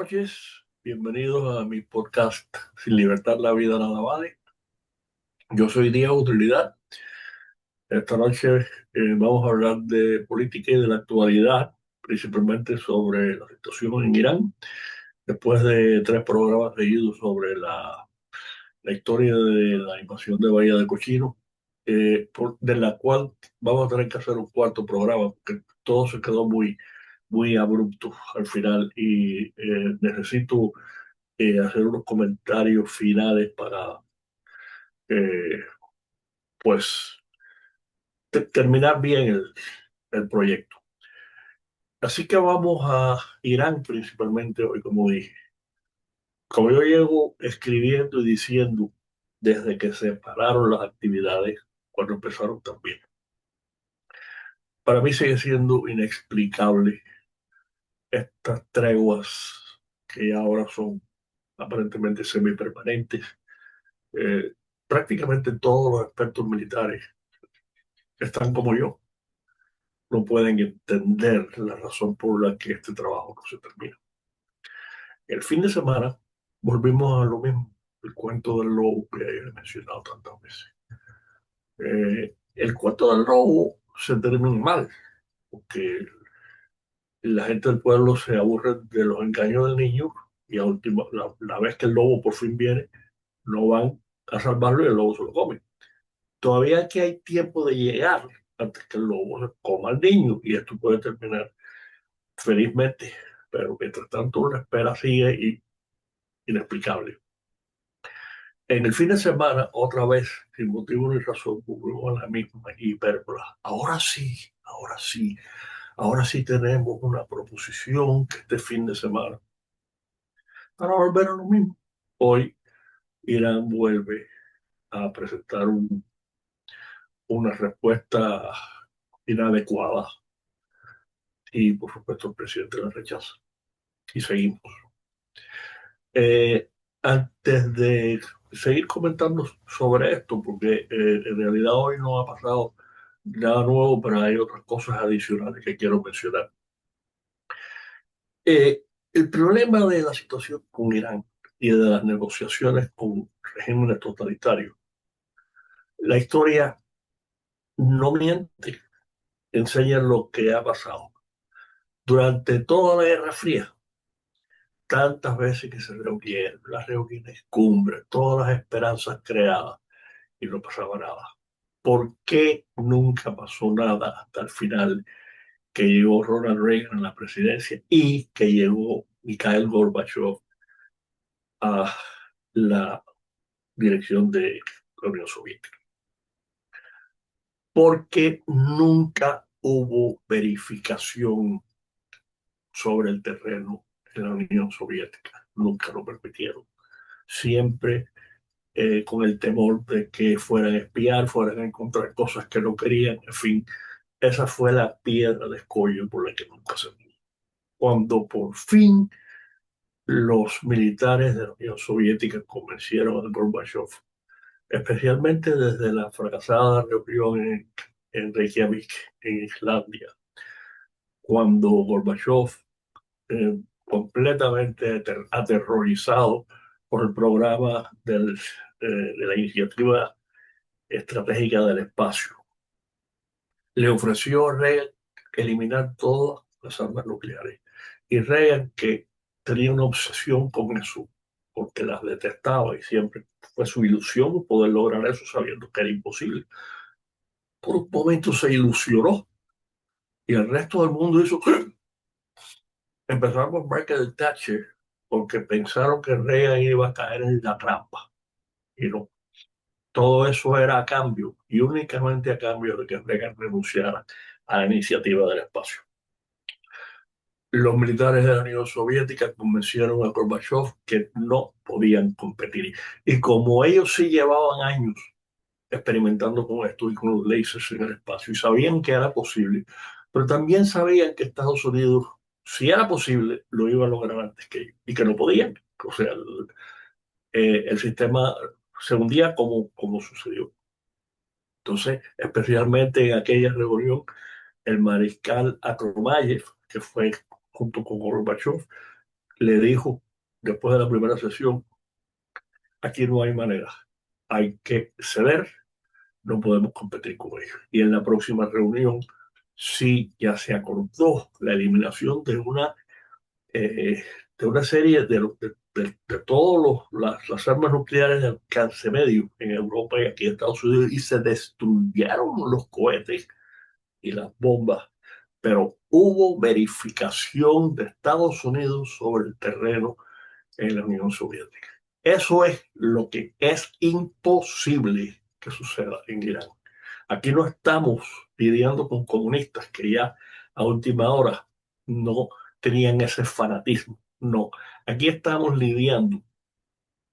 noches, bienvenidos a mi podcast Sin Libertad la vida nada vale. Yo soy Diego Utilidad. Esta noche vamos a hablar de política y de la actualidad, principalmente sobre la situación en Irán, después de tres programas seguidos sobre la historia de la invasión de Bahía de Cochino, de la cual vamos a tener que hacer un cuarto programa, porque todo se quedó muy abrupto al final y necesito hacer unos comentarios finales para, eh, pues, terminar bien el proyecto. Así que vamos a Irán principalmente hoy, como dije. Como yo llevo escribiendo y diciendo desde que se pararon las actividades, cuando empezaron también, para mí sigue siendo inexplicable estas treguas que ahora son aparentemente semipermanentes. Eh, Prácticamente todos los expertos militares están como yo, no pueden entender la razón por la que este trabajo no se termina. El fin de semana volvimos a lo mismo, el cuento del lobo que he mencionado tantas veces. El cuento del lobo se termina mal, porque la gente del pueblo se aburre de los engaños del niño y a la vez que el lobo por fin viene, no van a salvarlo y el lobo se lo come. Todavía que hay tiempo de llegar antes que el lobo se coma al niño y esto puede terminar felizmente, pero mientras tanto la espera sigue inexplicable. En el fin de semana, otra vez, sin motivo ni razón, volvimos a la misma hipérbola. Ahora sí tenemos una proposición que este fin de semana, para volver a lo mismo. Hoy Irán vuelve a presentar una respuesta inadecuada y por supuesto el presidente la rechaza. Y seguimos. Eh, Antes de seguir comentando sobre esto, porque en realidad hoy no ha pasado nada nuevo, pero hay otras cosas adicionales que quiero mencionar. Eh, el problema de la situación con Irán y de las negociaciones con regímenes totalitarios, la historia no miente, enseña lo que ha pasado. Durante toda la Guerra Fría, tantas veces que se reunieron, las reuniones cumbres, todas las esperanzas creadas y no pasaba nada. ¿Por qué nunca pasó nada hasta el final que llegó Ronald Reagan a la presidencia y que llegó Mikhail Gorbachev a la dirección de la Unión Soviética? Porque nunca hubo verificación sobre el terreno en la Unión Soviética. Nunca lo permitieron. Siempre con el temor de que fueran a espiar, fueran a encontrar cosas que no querían, en fin. Esa fue la piedra de escollo por la que nunca se dio. Cuando por fin los militares de la Unión Soviética convencieron a Gorbachev, especialmente desde la fracasada reunión en Reykjavik, en Islandia, cuando Gorbachev, completamente aterrorizado por el programa de la iniciativa estratégica del espacio, le ofreció a Reagan eliminar todas las armas nucleares. Y Reagan, que tenía una obsesión con eso, porque las detestaba y siempre fue su ilusión poder lograr eso sabiendo que era imposible, por un momento se ilusionó y el resto del mundo hizo. Empezaron por Margaret Thatcher porque pensaron que Reagan iba a caer en la trampa. Y no, todo eso era a cambio y únicamente a cambio de que Reagan renunciara a la iniciativa del espacio. Los militares de la Unión Soviética convencieron a Gorbachev que no podían competir. Y como ellos sí llevaban años experimentando con esto y con los lasers en el espacio y sabían que era posible, pero también sabían que Estados Unidos, si era posible, lo iba a lograr antes que ellos y que no podían. O sea, el sistema se hundía como sucedió. Entonces, especialmente en aquella reunión, el mariscal Akromayev, que fue junto con Gorbachev, le dijo después de la primera sesión, aquí no hay manera, hay que ceder, no podemos competir con ellos. Y en la próxima reunión sí ya se acordó la eliminación eh, de una serie de todas las armas nucleares de alcance medio en Europa y aquí en Estados Unidos y se destruyeron los cohetes y las bombas, pero hubo verificación de Estados Unidos sobre el terreno en la Unión Soviética. Eso es lo que es imposible que suceda en Irán. Aquí no estamos lidiando con comunistas que ya a última hora no tenían ese fanatismo. No, aquí estamos lidiando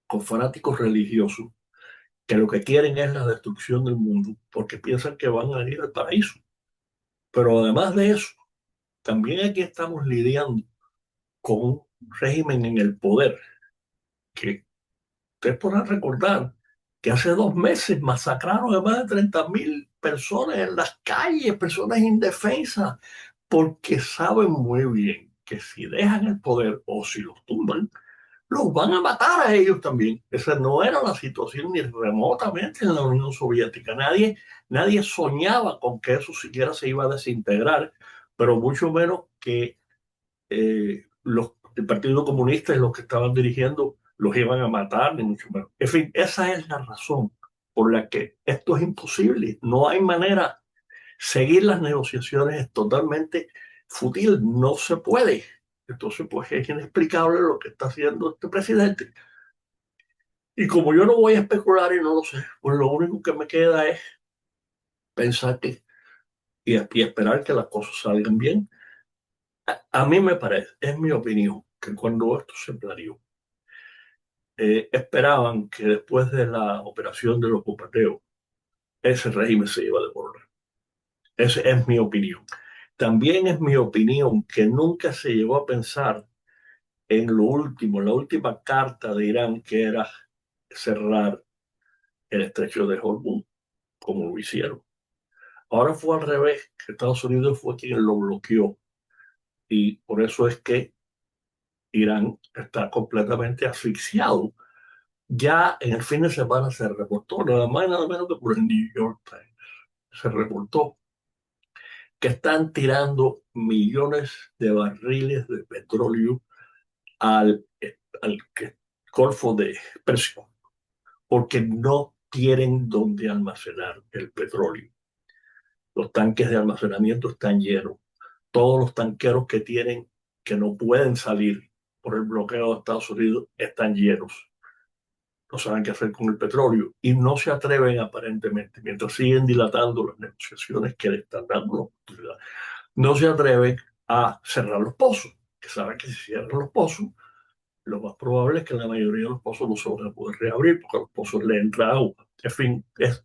con fanáticos religiosos que lo que quieren es la destrucción del mundo porque piensan que van a ir al paraíso. Pero además de eso, también aquí estamos lidiando con un régimen en el poder que ustedes podrán recordar que hace 2 meses masacraron a más de 30.000 personas en las calles, personas indefensas, porque saben muy bien que si dejan el poder o si los tumban, los van a matar a ellos también. Esa no era la situación ni remotamente en la Unión Soviética. Nadie soñaba con que eso siquiera se iba a desintegrar, pero mucho menos que el Partido Comunista y los que estaban dirigiendo los iban a matar, ni mucho menos. En fin, esa es la razón por la que esto es imposible. No hay manera. Seguir las negociaciones es totalmente fútil, no se puede. Entonces, pues es inexplicable lo que está haciendo este presidente. Y como yo no voy a especular y no lo sé, pues lo único que me queda es pensar y esperar que las cosas salgan bien. A mí me parece, es mi opinión, que cuando esto se planeó, esperaban que después de la operación de los bombardeos, ese régimen se iba a devolver. Esa es mi opinión. También es mi opinión que nunca se llegó a pensar en lo último, la última carta de Irán, que era cerrar el estrecho de Hormuz, como lo hicieron. Ahora fue al revés, que Estados Unidos fue quien lo bloqueó y por eso es que Irán está completamente asfixiado. Ya en el fin de semana se reportó, nada más y nada menos que por el New York Times, se reportó que están tirando millones de barriles de petróleo al, al Golfo de Persia, porque no tienen dónde almacenar el petróleo. Los tanques de almacenamiento están llenos. Todos los tanqueros que tienen, que no pueden salir por el bloqueo de Estados Unidos, están llenos. No saben qué hacer con el petróleo y no se atreven aparentemente, mientras siguen dilatando las negociaciones que le están dando la oportunidad, no se atreven a cerrar los pozos, que saben que si cierran los pozos, lo más probable es que la mayoría de los pozos no se van a poder reabrir porque a los pozos le entra agua. En fin, es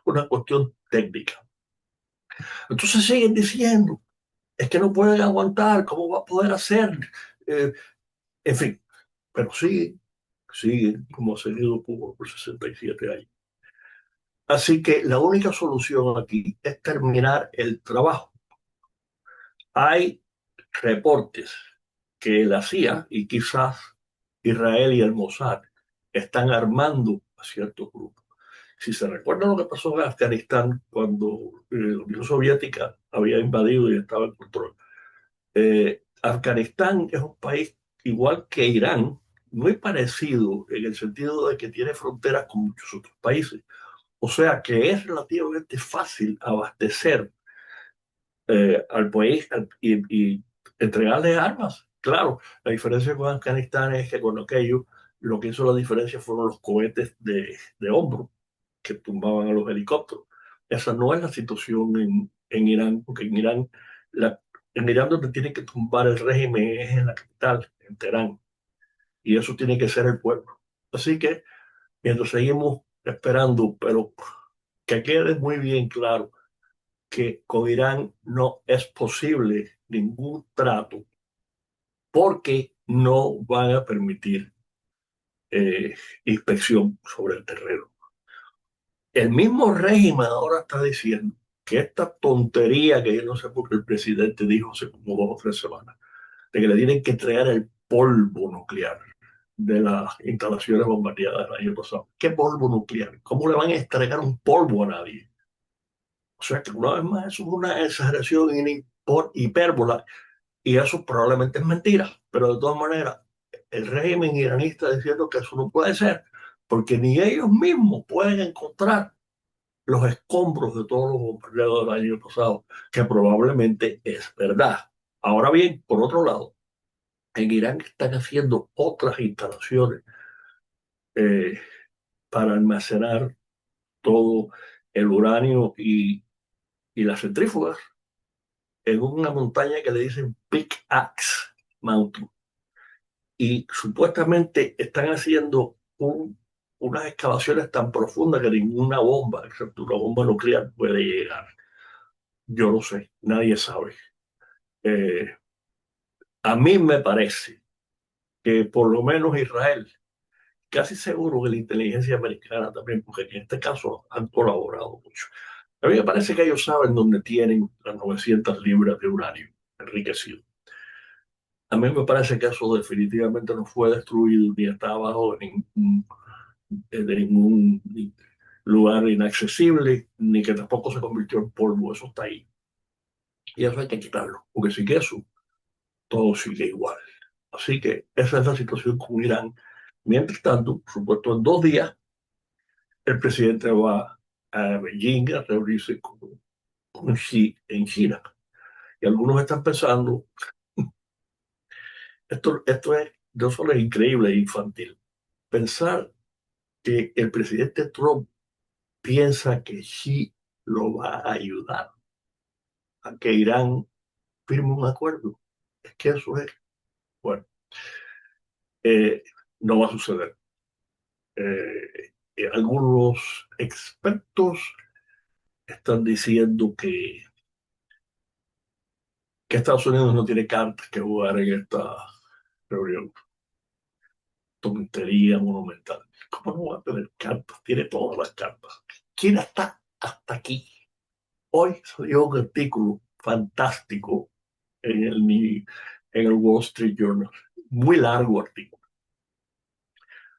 una cuestión técnica. Entonces siguen diciendo, es que no pueden aguantar, ¿cómo va a poder hacer? Eh, en fin, pero siguen como ha seguido Cuba por 67 años. Así que la única solución aquí es terminar el trabajo. Hay reportes que la CIA y quizás Israel y el Mossad están armando a ciertos grupos. Si se recuerda lo que pasó en Afganistán cuando la Unión Soviética había invadido y estaba en control. Afganistán es un país igual que Irán, muy parecido en el sentido de que tiene fronteras con muchos otros países. O sea que es relativamente fácil abastecer al país y entregarle armas. Claro, la diferencia con Afganistán es que con aquello lo que hizo la diferencia fueron los cohetes de hombro que tumbaban a los helicópteros. Esa no es la situación en Irán, porque en Irán donde tiene que tumbar el régimen es en la capital, en Teherán, y eso tiene que ser el pueblo. Así que mientras seguimos esperando, pero que quede muy bien claro que con Irán no es posible ningún trato porque no van a permitir eh, inspección sobre el terreno. El mismo régimen ahora está diciendo que esta tontería que yo no sé por qué el presidente dijo hace como 2 o 3 semanas, de que le tienen que entregar polvo nuclear de las instalaciones bombardeadas el año pasado. ¿Qué polvo nuclear? ¿Cómo le van a entregar un polvo a nadie? O sea que una vez más eso es una exageración y una hipérbola, y eso probablemente es mentira, pero de todas maneras el régimen iraní está diciendo que eso no puede ser, porque ni ellos mismos pueden encontrar los escombros de todos los bombardeos del año pasado, que probablemente es verdad. Ahora bien, por otro lado, en Irán están haciendo otras instalaciones eh, para almacenar todo el uranio y las centrífugas en una montaña que le dicen Pickaxe Mountain. Y supuestamente están haciendo unas excavaciones tan profundas que ninguna bomba, excepto una bomba nuclear, puede llegar. Yo no sé, nadie sabe. Eh, a mí me parece que por lo menos Israel, casi seguro que la inteligencia americana también, porque en este caso han colaborado mucho. A mí me parece que ellos saben dónde tienen las 900 libras de uranio enriquecido. A mí me parece que eso definitivamente no fue destruido ni está abajo de ningún lugar inaccesible, ni que tampoco se convirtió en polvo. Eso está ahí. Y eso hay que quitarlo, porque sin eso todo sigue igual. Así que esa es la situación con Irán. Mientras tanto, por supuesto, en 2 días el presidente va a Beijing a reunirse con Xi en China. Y algunos están pensando, esto es no solo es increíble e infantil, pensar que el presidente Trump piensa que Xi lo va a ayudar a que Irán firme un acuerdo. Es que eso es, bueno, eh, no va a suceder. Algunos expertos están diciendo que Estados Unidos no tiene cartas que jugar en esta reunión. Tontería monumental. ¿Cómo no va a tener cartas? Tiene todas las cartas. ¿Quién está hasta aquí? Hoy salió un artículo fantástico en el Wall Street Journal, muy largo artículo,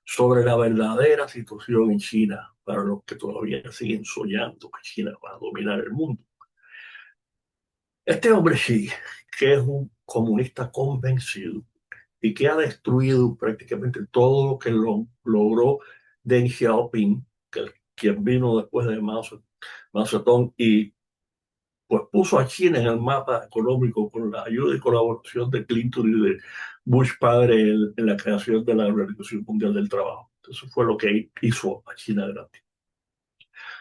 sobre la verdadera situación en China para los que todavía siguen soñando que China va a dominar el mundo. Este hombre sí, que es un comunista convencido y que ha destruido prácticamente todo lo que logró Deng Xiaoping, quien vino después de Mao Zedong, y pues puso a China en el mapa económico con la ayuda y colaboración de Clinton y de Bush padre en la creación de la Organización Mundial del Trabajo. Eso fue lo que hizo a China grande.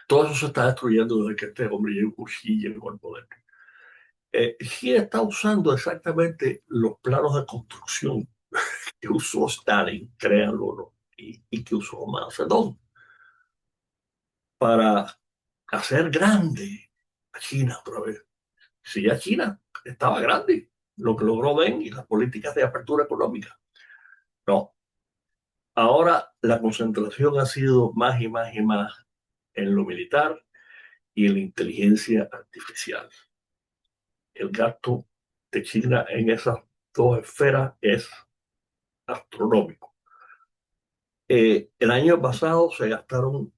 Todo eso se está destruyendo desde que este hombre Xi llegó al poder. Xi está usando exactamente los planos de construcción que usó Stalin, créanlo o no, y que usó Mao Zedong para hacer grande a China otra vez. Si ya China estaba grande, lo que logró Deng y las políticas de apertura económica. No, ahora la concentración ha sido más y más y más en lo militar y en la inteligencia artificial. El gasto de China en esas dos esferas es astronómico. El año pasado se gastaron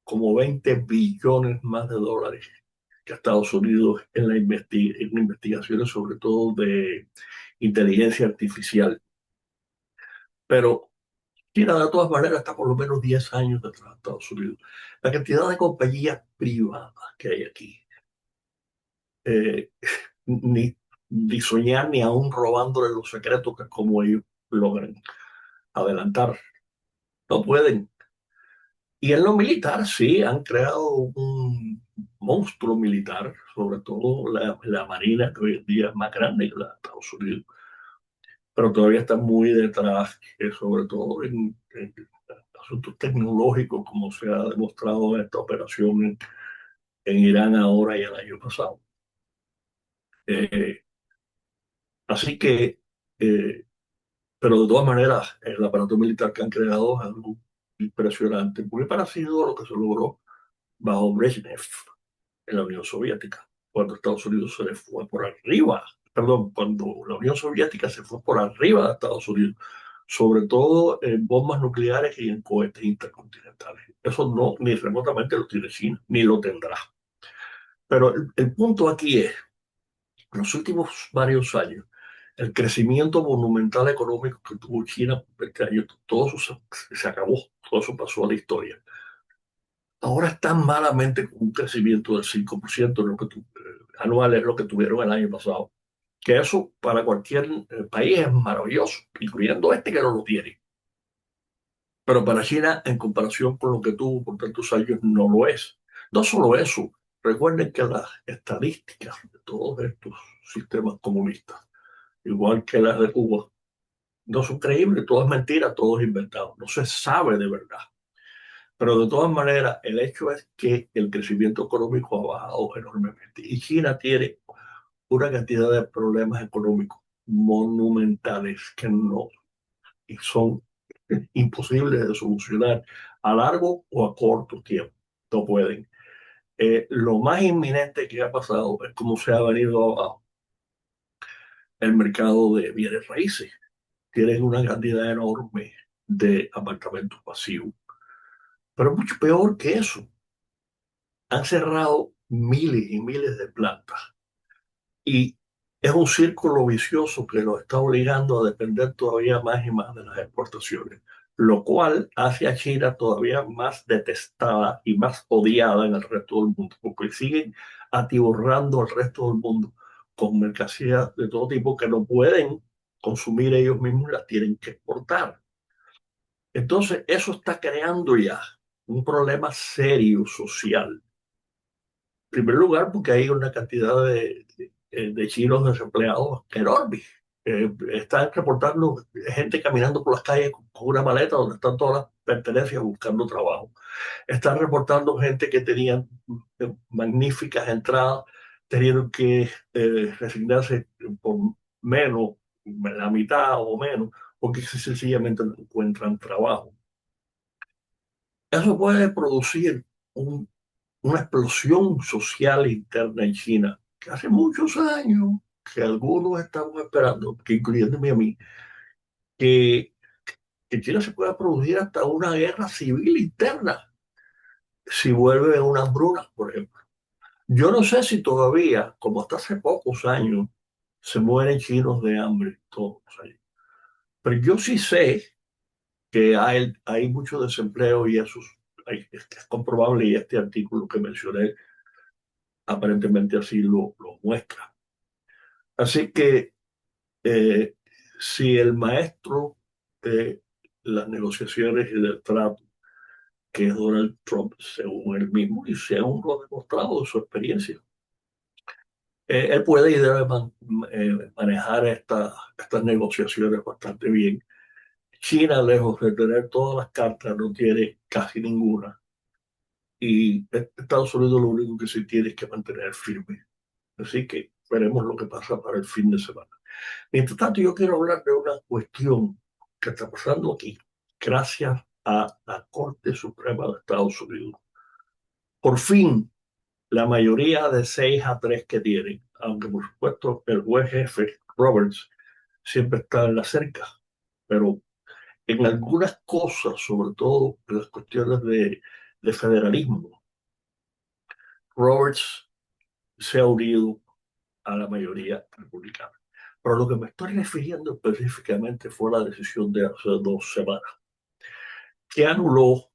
como 20 billones más de dólares que Estados Unidos en investigaciones sobre todo de inteligencia artificial. Pero China de todas maneras está por lo menos 10 años detrás de Estados Unidos. La cantidad de compañías privadas que hay aquí, eh, ni, ni soñar ni aún robándole los secretos que como ellos logran adelantar. No pueden. Y en lo militar, sí, han creado un monstruo militar, sobre todo la Marina, que hoy en día es más grande que la de Estados Unidos, pero todavía está muy detrás, sobre todo en asuntos tecnológicos, como se ha demostrado en esta operación en Irán ahora y el año pasado. Eh, así que, eh, pero de todas maneras, el aparato militar que han creado es algo impresionante, muy parecido a lo que se logró bajo Brezhnev en la Unión Soviética, cuando Estados Unidos se le fue por arriba perdón, cuando la Unión Soviética se fue por arriba de Estados Unidos, sobre todo en bombas nucleares y en cohetes intercontinentales. Eso no, ni remotamente lo tiene China, ni lo tendrá. Pero el punto aquí es, en los últimos varios años, el crecimiento monumental económico que tuvo China este año, todo eso se acabó, todo eso pasó a la historia. Ahora están malamente con un crecimiento del 5%, anual es lo que tuvieron el año pasado. Que eso para cualquier país es maravilloso, incluyendo este que no lo tiene. Pero para China, en comparación con lo que tuvo por tantos años, no lo es. No solo eso, recuerden que las estadísticas de todos estos sistemas comunistas, igual que las de Cuba, no son creíbles, todo es mentira, todo es inventado, no se sabe de verdad. Pero de todas maneras, el hecho es que el crecimiento económico ha bajado enormemente y China tiene una cantidad de problemas económicos monumentales que no y son imposibles de solucionar a largo o a corto tiempo. No pueden. Lo más inminente que ha pasado es cómo se ha venido abajo el mercado de bienes raíces. Tienen una cantidad enorme de apartamentos pasivos. Pero mucho peor que eso, han cerrado miles y miles de plantas. Y es un círculo vicioso que nos está obligando a depender todavía más y más de las exportaciones, lo cual hace a China todavía más detestada y más odiada en el resto del mundo, porque siguen atiborrando al resto del mundo con mercancías de todo tipo que no pueden consumir ellos mismos, las tienen que exportar. Entonces, eso está creando ya un problema serio social. En primer lugar, porque hay una cantidad de chinos desempleados enorme. Están reportando gente caminando por las calles con una maleta donde están todas las pertenencias buscando trabajo. Están reportando gente que tenían magníficas entradas, teniendo que resignarse por menos, la mitad o menos, porque sencillamente no encuentran trabajo. Eso puede producir un una explosión social interna en China, que hace muchos años que algunos estamos esperando, que incluyéndome a mí, que, que China se pueda producir hasta una guerra civil interna si vuelve una hambruna, por ejemplo. Yo no sé si todavía, como hasta hace pocos años, se mueren chinos de hambre todos los años. Pero yo sí sé que hay mucho desempleo y eso es comprobable y este artículo que mencioné aparentemente así lo muestra. Así que eh, si el maestro de las negociaciones y del trato, que es Donald Trump, según él mismo, y según lo ha demostrado de su experiencia, él puede y debe manejar estas negociaciones bastante bien. China, lejos de tener todas las cartas, no tiene casi ninguna. Y Estados Unidos lo único que sí tiene es que mantener firme. Así que veremos lo que pasa para el fin de semana. Mientras tanto, yo quiero hablar de una cuestión que está pasando aquí, gracias a la Corte Suprema de Estados Unidos. Por fin, la mayoría de 6-3 que tienen, aunque por supuesto el juez jefe, Roberts, siempre está en la cerca, pero en algunas cosas, sobre todo en las cuestiones de federalismo, Roberts se ha unido a la mayoría republicana. Pero lo que me estoy refiriendo específicamente fue la decisión de hace 2 semanas, que anuló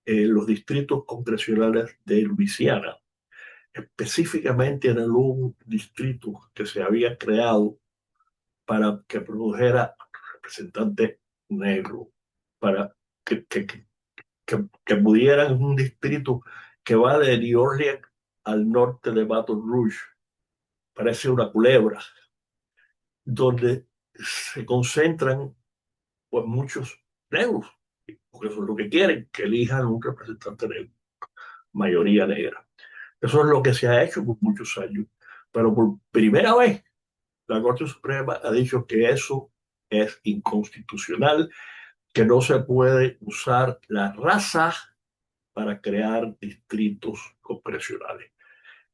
los distritos congresionales de Luisiana. Específicamente anuló un distrito que se había creado para que produjera representantes negros, para que pudieran un distrito que va de New Orleans al norte de Baton Rouge, parece una culebra, donde se concentran pues muchos negros, porque eso es lo que quieren, que elijan un representante negro, mayoría negra. Eso es lo que se ha hecho por muchos años, pero por primera vez la Corte Suprema ha dicho que eso es inconstitucional, que no se puede usar la raza para crear distritos congresionales.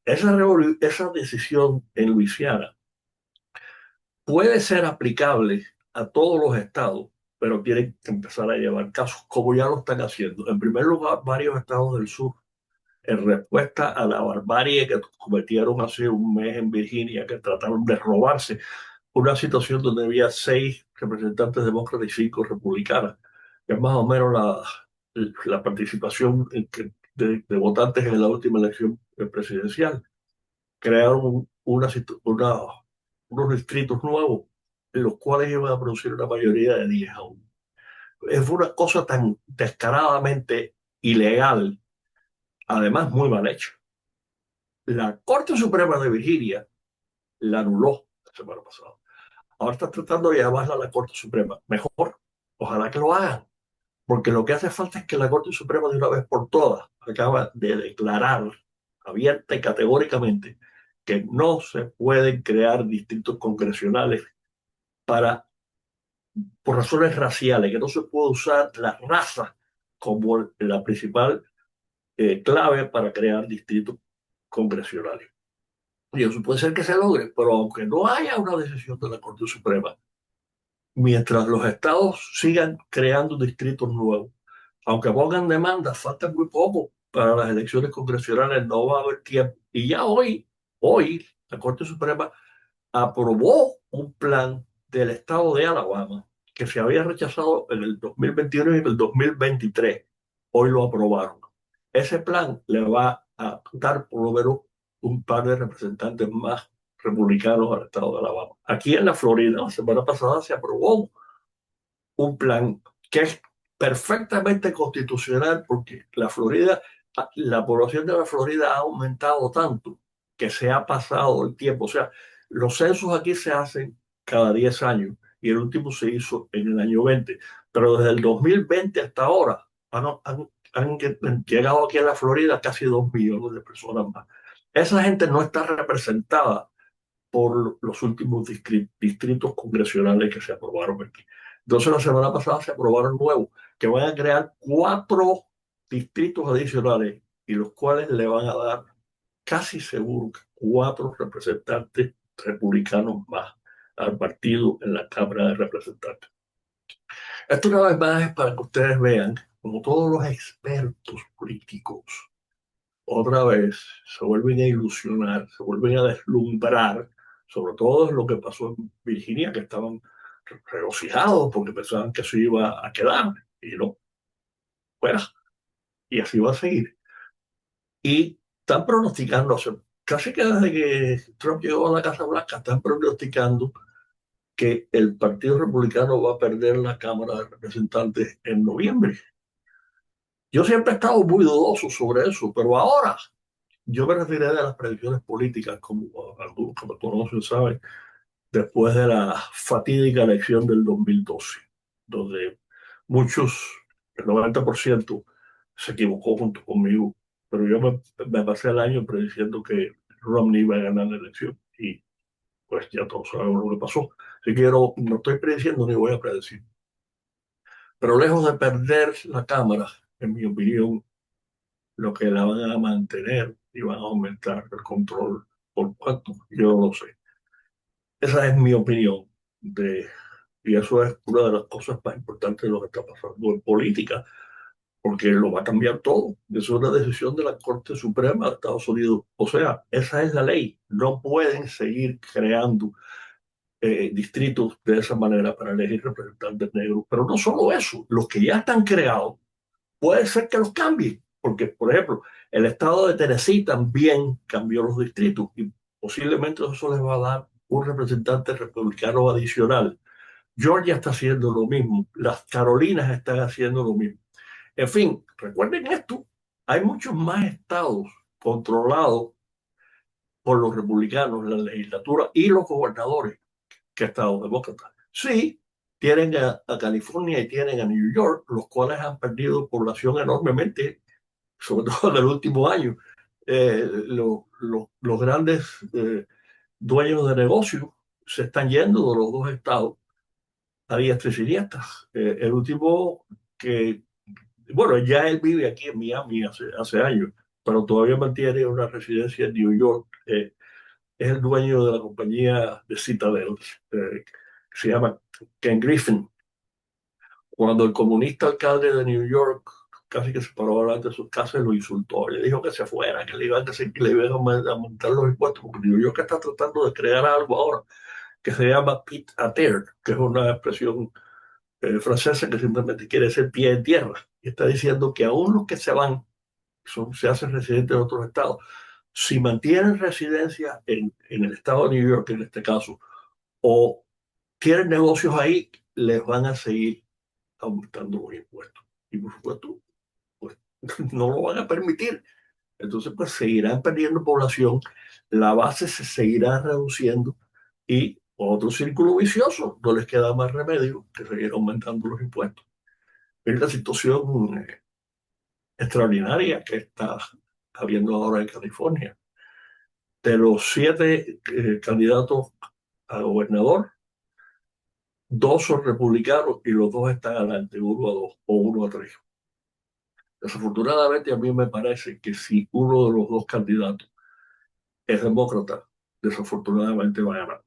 Esa decisión en Luisiana puede ser aplicable a todos los estados, pero tienen que empezar a llevar casos, como ya lo están haciendo. En primer lugar, varios estados del sur, en respuesta a la barbarie que cometieron hace un mes en Virginia, que trataron de robarse una situación donde había 6 representantes demócratas y 5 republicanas, que es más o menos la participación de votantes en la última elección presidencial. Crearon unos distritos nuevos, en los cuales iban a producir una mayoría de 10 aún. Fue una cosa tan descaradamente ilegal, además muy mal hecho. La Corte Suprema de Virginia la anuló la semana pasada. Ahora está tratando de llevarla a la Corte Suprema. Mejor, ojalá que lo hagan, porque lo que hace falta es que la Corte Suprema de una vez por todas acaba de declarar abierta y categóricamente que no se pueden crear distritos congresionales para, por razones raciales, que no se puede usar la raza como la principal clave para crear distritos congresionales. Y eso puede ser que se logre, pero aunque no haya una decisión de la Corte Suprema, mientras los estados sigan creando distritos nuevos, aunque pongan demandas, falta muy poco para las elecciones congresionales, no va a haber tiempo. Y ya hoy, la Corte Suprema aprobó un plan del estado de Alabama que se había rechazado en el 2021 y en el 2023. Hoy lo aprobaron. Ese plan le va a dar por lo menos un par de representantes más republicanos al estado de Alabama. Aquí en la Florida, la semana pasada se aprobó un plan que es perfectamente constitucional porque la población de la Florida ha aumentado tanto que se ha pasado el tiempo. O sea, los censos aquí se hacen cada 10 años y el último se hizo en el año 20, pero desde el 2020 hasta ahora han llegado aquí a la Florida casi 2 millones de personas más. Esa gente no está representada por los últimos distritos congresionales que se aprobaron aquí. Entonces, la semana pasada se aprobaron nuevos, que van a crear 4 distritos adicionales y los cuales le van a dar casi seguro 4 representantes republicanos más al partido en la Cámara de Representantes. Esto una vez más es para que ustedes vean, como todos los expertos políticos, otra vez se vuelven a ilusionar, se vuelven a deslumbrar, sobre todo lo que pasó en Virginia, que estaban regocijados porque pensaban que se iba a quedar, y no, fuera, y así va a seguir. Y están pronosticando, o sea, casi que desde que Trump llegó a la Casa Blanca, están pronosticando que el Partido Republicano va a perder la Cámara de Representantes en noviembre. Yo siempre he estado muy dudoso sobre eso, pero ahora yo me referiré de las predicciones políticas, como algunos que me conocen saben, después de la fatídica elección del 2012, donde muchos, el 90%, se equivocó junto conmigo, pero yo me pasé el año prediciendo que Romney iba a ganar la elección y pues ya todos sabemos lo que pasó. Así que yo no estoy prediciendo ni voy a predecir. Pero lejos de perder la Cámara, en mi opinión, lo que la van a mantener y van a aumentar el control. ¿Por cuánto? Yo no lo sé. Esa es mi opinión y eso es una de las cosas más importantes de lo que está pasando en política, porque lo va a cambiar todo. Es una decisión de la Corte Suprema de Estados Unidos. O sea, esa es la ley. No pueden seguir creando distritos de esa manera para elegir representantes negros. Pero no solo eso, los que ya están creados, puede ser que los cambien. Porque, por ejemplo, el estado de Tennessee también cambió los distritos y posiblemente eso les va a dar un representante republicano adicional. Georgia está haciendo lo mismo, las Carolinas están haciendo lo mismo. En fin, recuerden esto, hay muchos más estados controlados por los republicanos, la legislatura y los gobernadores que estados demócratas. Sí, tienen a California y tienen a New York, los cuales han perdido población enormemente, sobre todo en el último año. Los grandes dueños de negocios se están yendo de los dos estados a diestra y siniestra. El último que, bueno, ya él vive aquí en Miami hace años, pero todavía mantiene una residencia en New York. es el dueño de la compañía de Citadel, que se llama Ken Griffin. Cuando el comunista alcalde de New York casi que se paró delante de sus casas y lo insultó, le dijo que se fuera, que le iban a decir que le iban a aumentar los impuestos, porque New York está tratando de crear algo ahora que se llama pied à terre, que es una expresión francesa que simplemente quiere decir pie en tierra. Y está diciendo que aún los que se van, se hacen residentes de otros estados, si mantienen residencia en el estado de New York, en este caso, o tienen negocios ahí, les van a seguir aumentando los impuestos. Y por supuesto, pues no lo van a permitir. Entonces, pues seguirán perdiendo población, la base se seguirá reduciendo y otro círculo vicioso, no les queda más remedio que seguir aumentando los impuestos. Es la situación extraordinaria que está habiendo ahora en California. De los 7 candidatos a gobernador, 2 son republicanos y los 2 están adelante, 1-2 o 1-3. Desafortunadamente, a mí me parece que si uno de los 2 candidatos es demócrata, desafortunadamente va a ganar.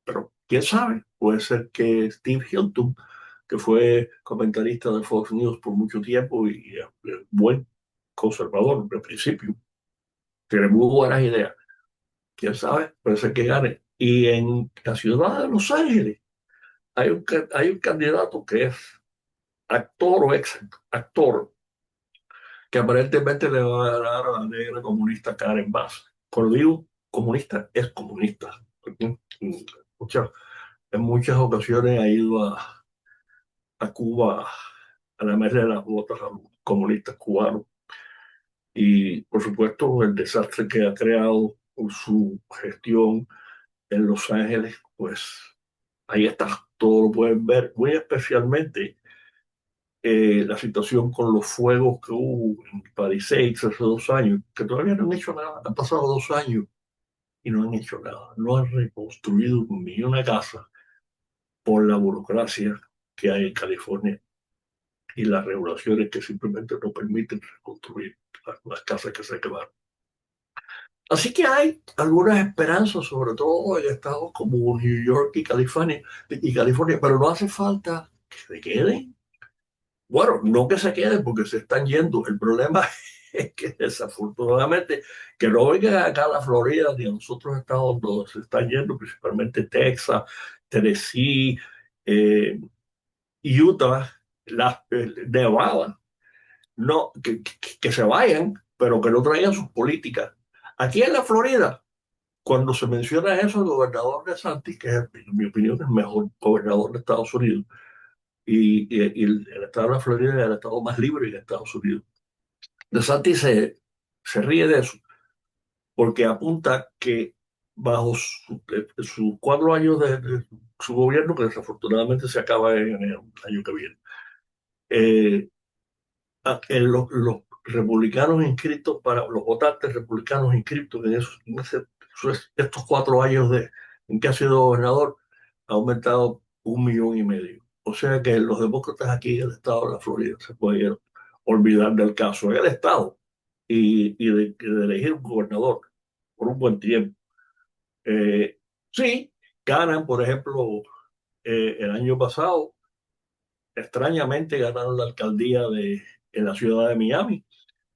Pero quién sabe, puede ser que Steve Hilton, que fue comentarista de Fox News por mucho tiempo y buen conservador de principio, tiene muy buenas ideas. Quién sabe, puede ser que gane. Y en la ciudad de Los Ángeles hay un candidato que es actor o ex actor, que aparentemente le va a ganar a la negra comunista Karen Bass. Cuando digo comunista, es comunista. Muchas, en muchas ocasiones ha ido a Cuba a lamerle las botas a los comunistas cubanos. Y por supuesto, el desastre que ha creado por su gestión en Los Ángeles, pues ahí está, todo lo pueden ver, muy especialmente la situación con los fuegos que hubo en Palisades hace 2 años, que todavía no han hecho nada, han pasado 2 años y no han hecho nada, no han reconstruido ni una casa por la burocracia que hay en California y las regulaciones que simplemente no permiten reconstruir las casas que se quemaron. Así que hay algunas esperanzas, sobre todo en estados como New York y California, pero no hace falta que se queden. Bueno, no que se queden porque se están yendo. El problema es que desafortunadamente que no vengan acá a la Florida ni a los otros estados donde se están yendo, principalmente Texas, Tennessee, eh, Utah, Nevada, no, que se vayan, pero que no traigan sus políticas. Aquí en la Florida, cuando se menciona eso, el gobernador de Santi, que es, en mi opinión, el mejor gobernador de Estados Unidos, y el estado de la Florida es el estado más libre de Estados Unidos. De Santi se ríe de eso, porque apunta que bajo sus 4 años de su gobierno, que desafortunadamente se acaba en el año que viene, eh, los republicanos inscritos, para los votantes republicanos inscritos estos 4 años en que ha sido gobernador, ha aumentado 1,5 millones. O sea que los demócratas aquí en el estado de la Florida se pueden olvidar del caso en el estado y de elegir un gobernador por un buen tiempo. Sí, ganan, por ejemplo, el año pasado, extrañamente ganaron la alcaldía en la ciudad de Miami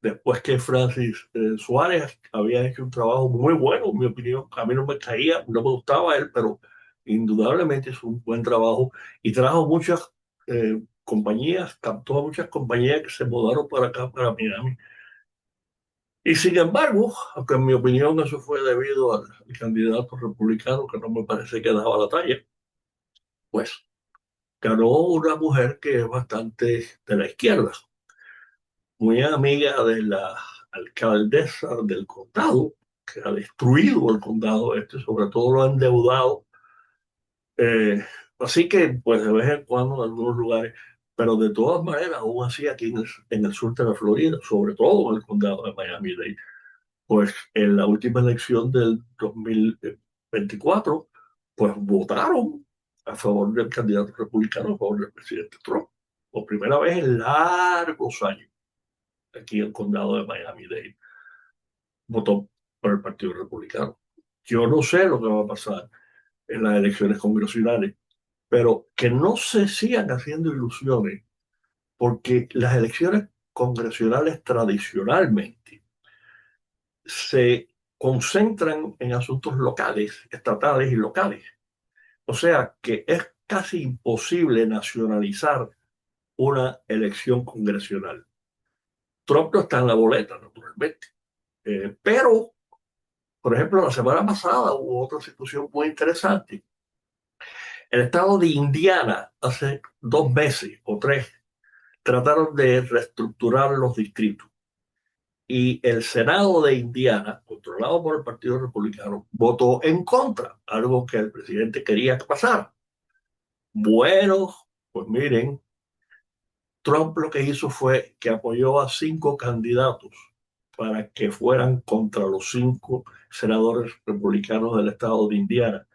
después que Francis Suárez había hecho un trabajo muy bueno, en mi opinión. A mí no me caía, no me gustaba él, pero indudablemente hizo un buen trabajo y trajo muchas compañías, captó a muchas compañías que se mudaron para acá, para Miami. Y sin embargo, aunque en mi opinión eso fue debido al candidato republicano que no me parece que daba la talla, pues ganó una mujer que es bastante de la izquierda, muy amiga de la alcaldesa del condado, que ha destruido el condado este, sobre todo lo ha endeudado. Eh, Así que, pues de vez en cuando en algunos lugares, pero de todas maneras, aún así aquí en el sur de la Florida, sobre todo en el condado de Miami-Dade, pues en la última elección del 2024, pues votaron a favor del candidato republicano, a favor del presidente Trump, por primera vez en largos años aquí en el condado de Miami-Dade votó por el Partido Republicano. Yo no sé lo que va a pasar en las elecciones congresionales, pero que no se sigan haciendo ilusiones, porque las elecciones congresionales tradicionalmente se concentran en asuntos locales, estatales y locales. O sea que es casi imposible nacionalizar una elección congresional. Trump no está en la boleta, naturalmente. Pero, por ejemplo, la semana pasada hubo otra situación muy interesante. El estado de Indiana, hace 2 meses o 3, trataron de reestructurar los distritos. Y el Senado de Indiana, controlado por el Partido Republicano, votó en contra, algo que el presidente quería que pasara. Bueno, pues miren, Trump lo que hizo fue que apoyó a 5 candidatos para que fueran contra los 5 senadores republicanos del estado de Indiana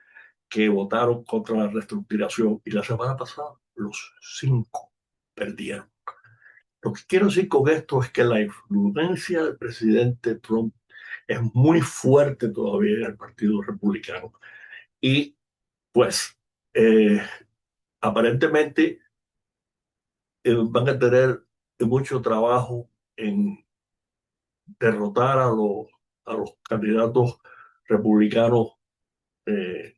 que votaron contra la reestructuración. Y la semana pasada los 5 perdieron. Lo que quiero decir con esto es que la influencia del presidente Trump es muy fuerte todavía en el Partido Republicano. Y pues eh, aparentemente van a tener mucho trabajo en derrotar a los candidatos republicanos eh,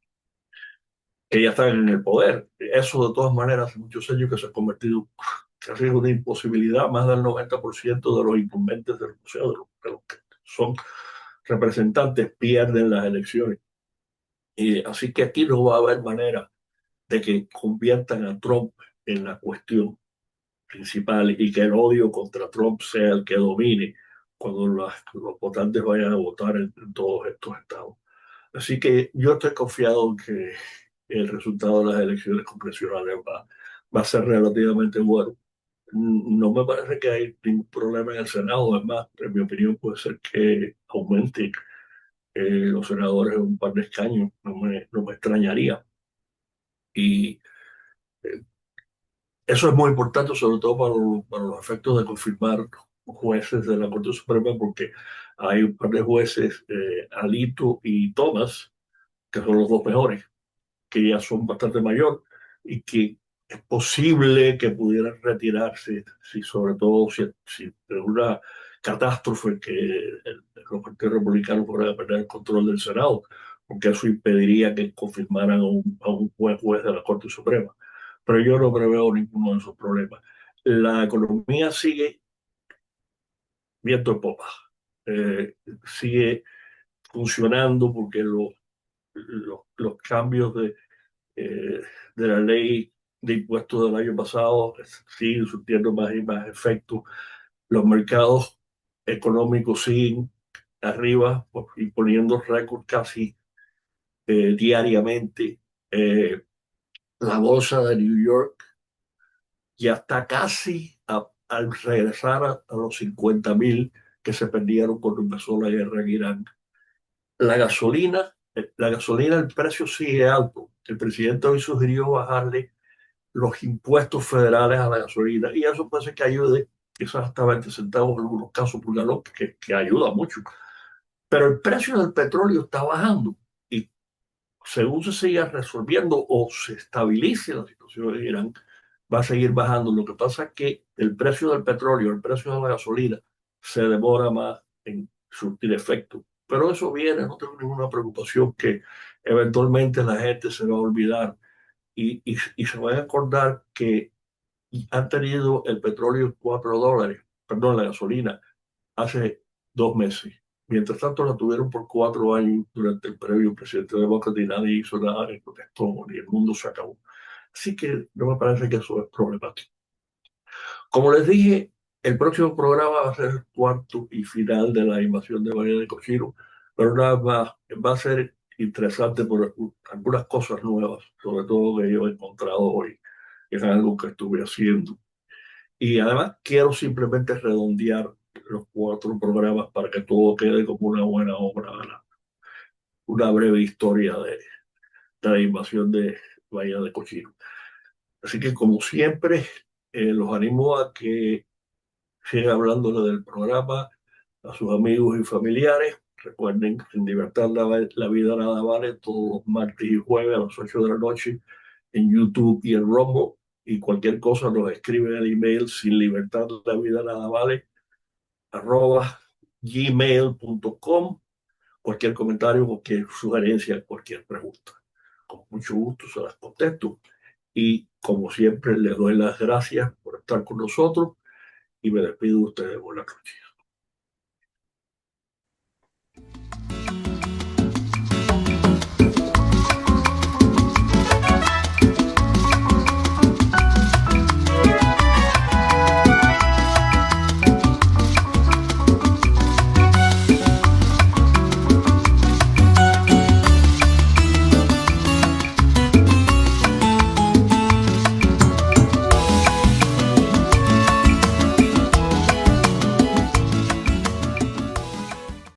que ya están en el poder. Eso de todas maneras hace muchos años que se ha convertido casi en una imposibilidad. Más del 90% de los incumbentes del museo, de los que son representantes, pierden las elecciones. Y así que aquí no va a haber manera de que conviertan a Trump en la cuestión principal y que el odio contra Trump sea el que domine cuando los votantes vayan a votar en todos estos estados. Así que yo estoy confiado en que el resultado de las elecciones congresionales va a ser relativamente bueno. No me parece que hay ningún problema en el Senado. Además, en mi opinión, puede ser que aumente los senadores en un par de escaños. No me extrañaría. Y eh, eso es muy importante, sobre todo para los efectos de confirmar jueces de la Corte Suprema, porque hay un par de jueces, Alito y Thomas, que son los 2 mejores, que ya son bastante mayor y que es posible que pudieran retirarse, si sobre todo si de una catástrofe que los partidos republicanos fueran a perder el control del Senado, porque eso impediría que confirmaran a un buen juez de la Corte Suprema. Pero yo no preveo ninguno de esos problemas. La economía sigue viento en popa, eh, sigue funcionando porque los cambios eh, de la ley de impuestos del año pasado siguen surtiendo más y más efectos. Los mercados económicos siguen arriba y poniendo récords casi diariamente. La bolsa de New York ya está casi al regresar a los 50.000 que se perdieron cuando empezó la guerra en Irán. La gasolina, el precio sigue alto. El presidente hoy sugirió bajarle los impuestos federales a la gasolina y eso puede ser que ayude, quizás hasta 20 centavos en algunos casos por galón, que ayuda mucho. Pero el precio del petróleo está bajando y según se siga resolviendo o se estabilice la situación en Irán, va a seguir bajando. Lo que pasa es que el precio del petróleo, el precio de la gasolina, se demora más en surtir efecto. Pero eso viene, no tengo ninguna preocupación que eventualmente la gente se va a olvidar y se va a acordar que han tenido el petróleo en $4, perdón, la gasolina, hace 2 meses. Mientras tanto, la tuvieron por 4 años durante el previo presidente demócrata y nadie hizo nada, ni protestó, ni el mundo se acabó. Así que no me parece que eso es problemático. Como les dije, el próximo programa va a ser el cuarto y final de la invasión de Bahía de Cochino, pero nada más va a ser interesante por algunas cosas nuevas, sobre todo que yo he encontrado hoy, que es algo que estuve haciendo. Y además quiero simplemente redondear los 4 programas para que todo quede como una buena obra, ¿verdad? Una breve historia de la invasión de Bahía de Cochino. Así que como siempre, los animo a que sigan hablándole del programa a sus amigos y familiares. Recuerden, Sin Libertad la vida nada vale, todos los martes y jueves a las 8 de la noche en YouTube y en Rumble. Y cualquier cosa nos escriben al email sin libertad la vida nada vale arroba gmail.com. Cualquier comentario, cualquier sugerencia, cualquier pregunta. Con mucho gusto se las contesto. Y como siempre, les doy las gracias por estar con nosotros y me despido de ustedes. Buenas noches.